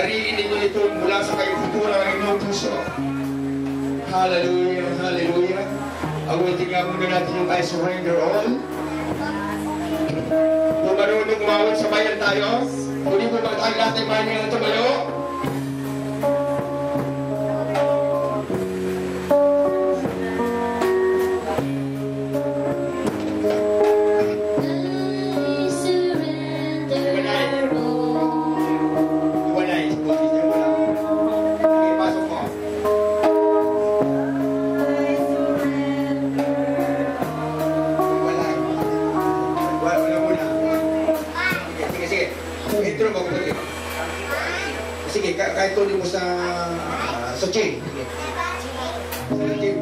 arinin ninyo ito mula sa kaibuturan ng inyong puso. Hallelujah, hallelujah. Awitin nga muna natin yung I surrender all. Kung marunong umawat sa bayan tayo, muli po magtahan lahat ng bayan ng tumayo. Sige, kahit tuloy mo sa chain. Sige.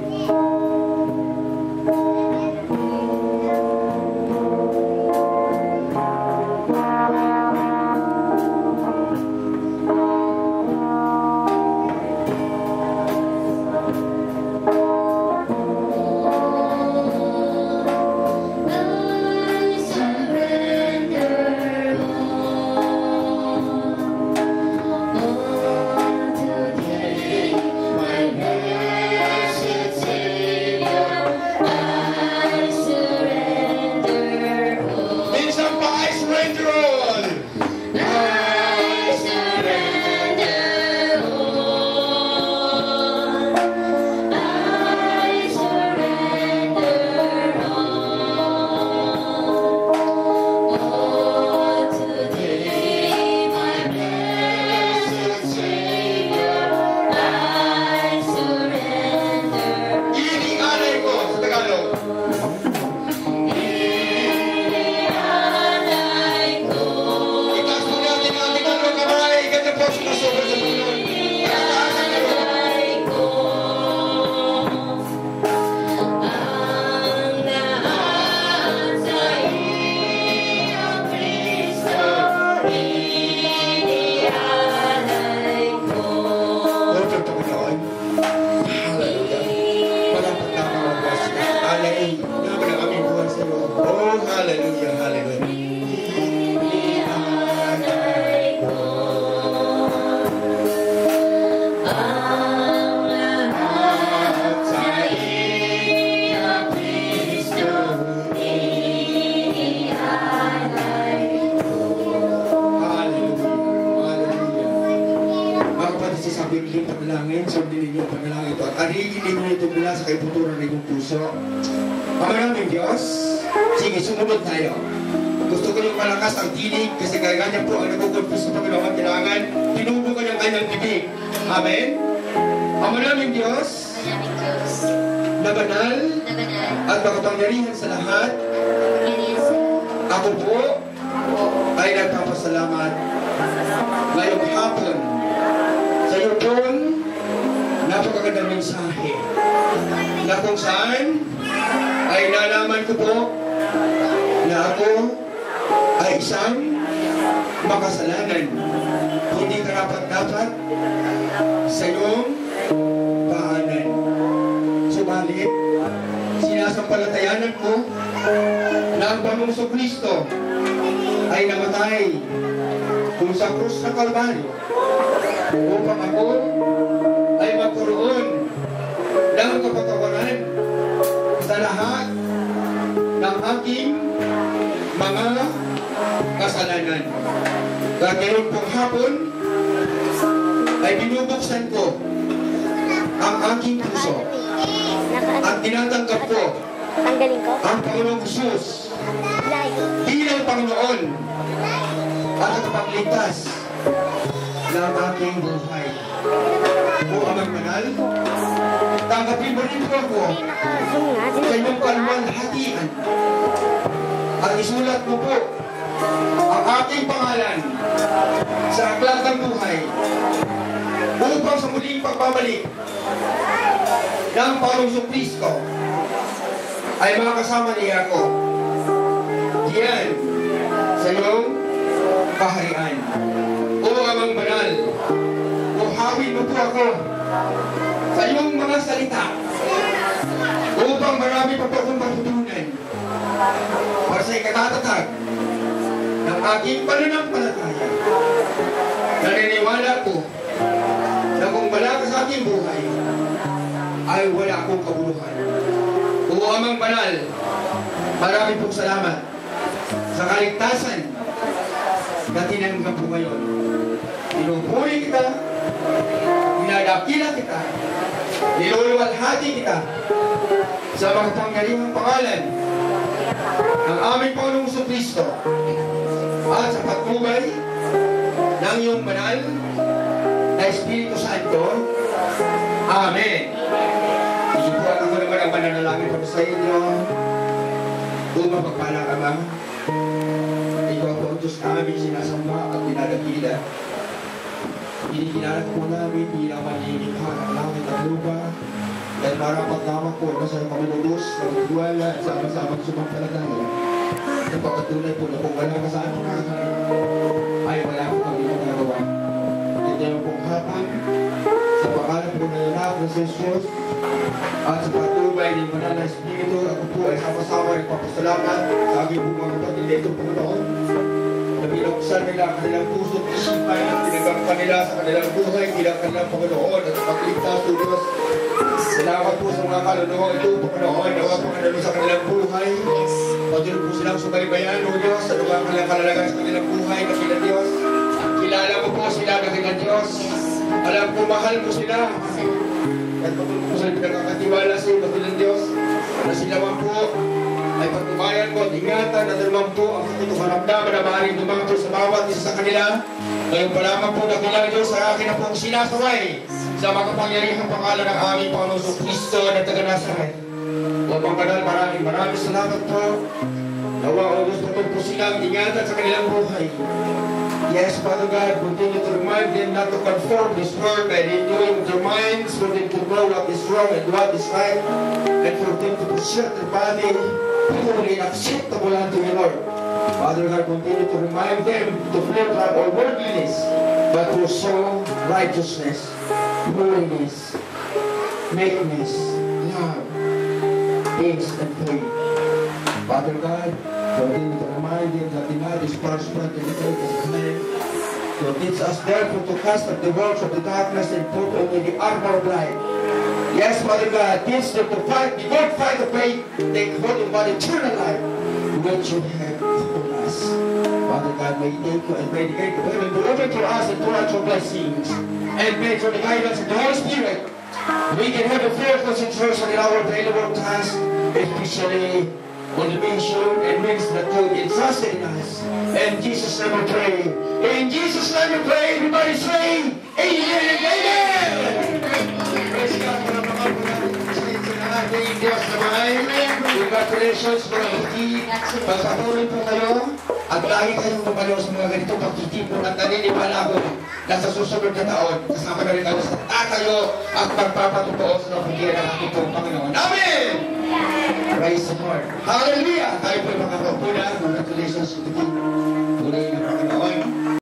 Sige, sumunod tayo. Gusto ko yung malakas ang tinig kasi kaya po ang nagkukonfuse sa Panginoon. Kailangan tinubo ko yung kanyang bibig. Amen? Ang maraming Diyos na banal at makapangyarihan sa lahat, ako po ay nagpapasalamat ngayong hapon sa iyo pong napakagandang mensahe na kung saan ay nalaman ko po na ako ay isang makasalanan, hindi karapat-dapat sa iyong paanan. Subalit, sinasampalatayanan ko na ang Panginoong Kristo ay namatay kung sa krus ng Kalbaryo upang ako ay magkaroon ng kapatawaran sa lahat ng aking mga kasalanan. At ngayon pong hapon ay binubuksan ko ang aking puso at tinatanggap ko ang Panginoong Jesus bilang Panginoon at tagapagligtas ng aking buhay. O Amang Banal, tanggapin mo rin po ako sa inyong kalwalhatian at isulat mo po ang aking pangalan sa aklat ng buhay upang sa muling pagbabalik ng Panginoong Kristo ay makasama niya ako diyan sa iyong kaharian. O Amang Banal, buhawin mo po ako sa iyong mga salita upang marami pa po akong matutunan para sa ikatatatag ng aking pananampalataya. Naniniwala Pinaniwala ko na kung wala ka sa aking buhay, ay wala akong kabuluhan. O Amang Banal, marami pong salamat sa kaligtasan na tinanggap po ngayon. Pinupuri kita, dinadakila kita, niluluwalhati kita sa makapangyarihang pangalan ng aming Panginoong Jesucristo at sa patnubay ng iyong banal na Espiritu Santo. Amen. Hindi po at ako naman ang mananalangin para sa inyo. Mapagpalang Ama, ikaw po ang Diyos namin sinasamba at dinadakila. Inikilala po namin bilang malilikha ng langit at lupa. Dahil marapat lamang po na sa Panginoon na magtiwala at sama-sama sumampalataya. Napakatunay po na kung wala ka sa ating ay wala po kami magagawa. Ito yung pong hapon sa pangalan po na anak ng Jesus at sa patubay ng Banal na Espiritu, ako po ay sama-sama nagpapasalamat sa aking mga kapatid na ito, Panginoon, na binuksan nila ang kanilang puso at isipan at pinagkampan nila sa kanilang buhay bilang kanilang Panginoon at pagligtas o Diyos. Salamat po sa mga kaluluwa ito, Panginoon, na wapang sa kanilang buhay. Patuloy po silang subaybayan, O Diyos, sa lugar kanilang kalalagan sa kanilang buhay, Dakilang Diyos. Kilala mo po sila, Dakilang Diyos. Alam ko, mahal mo sila. At patuloy po sila pinagkakatiwala sa iyo, Dakilang Diyos, na sila man po ay pagtubayan mo at ingatan at naman po ang sakit o karamdaman na maaaring dumato sa bawat isa sa kanila. Ngayon pa lamang po, Dakilang Diyos, sa akin na pong sinasaway sa makapangyarihang pangalan ng aming Panginoong Jesucristo na taga-Nazaret. O Amang Banal, maraming salamat po. Nawa o Diyos, patuloy po silang ingatan sa kanilang buhay. Yes, Father God, continue to remind them not to conform this world by renewing their minds, for them to know what is wrong and what is right, and for them to present their body purely acceptable unto you, Lord. Father God, continue to remind them to flee from all worldliness, but to show righteousness, holiness, meekness, love, peace, and faith. Father God, continue to remind them that the night is far spent in the greatest flame. So teach us therefore to cast off the works of the darkness and put on the armor of light. Yes, Father God, teach them to fight the good fight of faith, take hold of what eternal life, which you have for us. Father God, may you take you and may the gate of heaven be open to us and pour out your blessings. And may through the guidance of the Holy Spirit, we can have a full concentration in our available tasks, especially on the mission and means that you entrusted in us. In Jesus' name we pray. In Jesus' name we pray. Everybody say, Amen and Amen! Praise God for the Diyos naman. Congratulations mga kapatid. Pagpatuloy po kayo at lagi kayong tumalo sa mga ganitong pagtitipon at naniniwala ko na sa susunod na taon kasama na rin kayo sa tatayo at magpapatutuo sa nakikiyan ng ating pong Panginoon. Amen! Praise the Lord. Hallelujah! Tayo po yung mga kapuna. Congratulations sa ating tunay na Panginoon.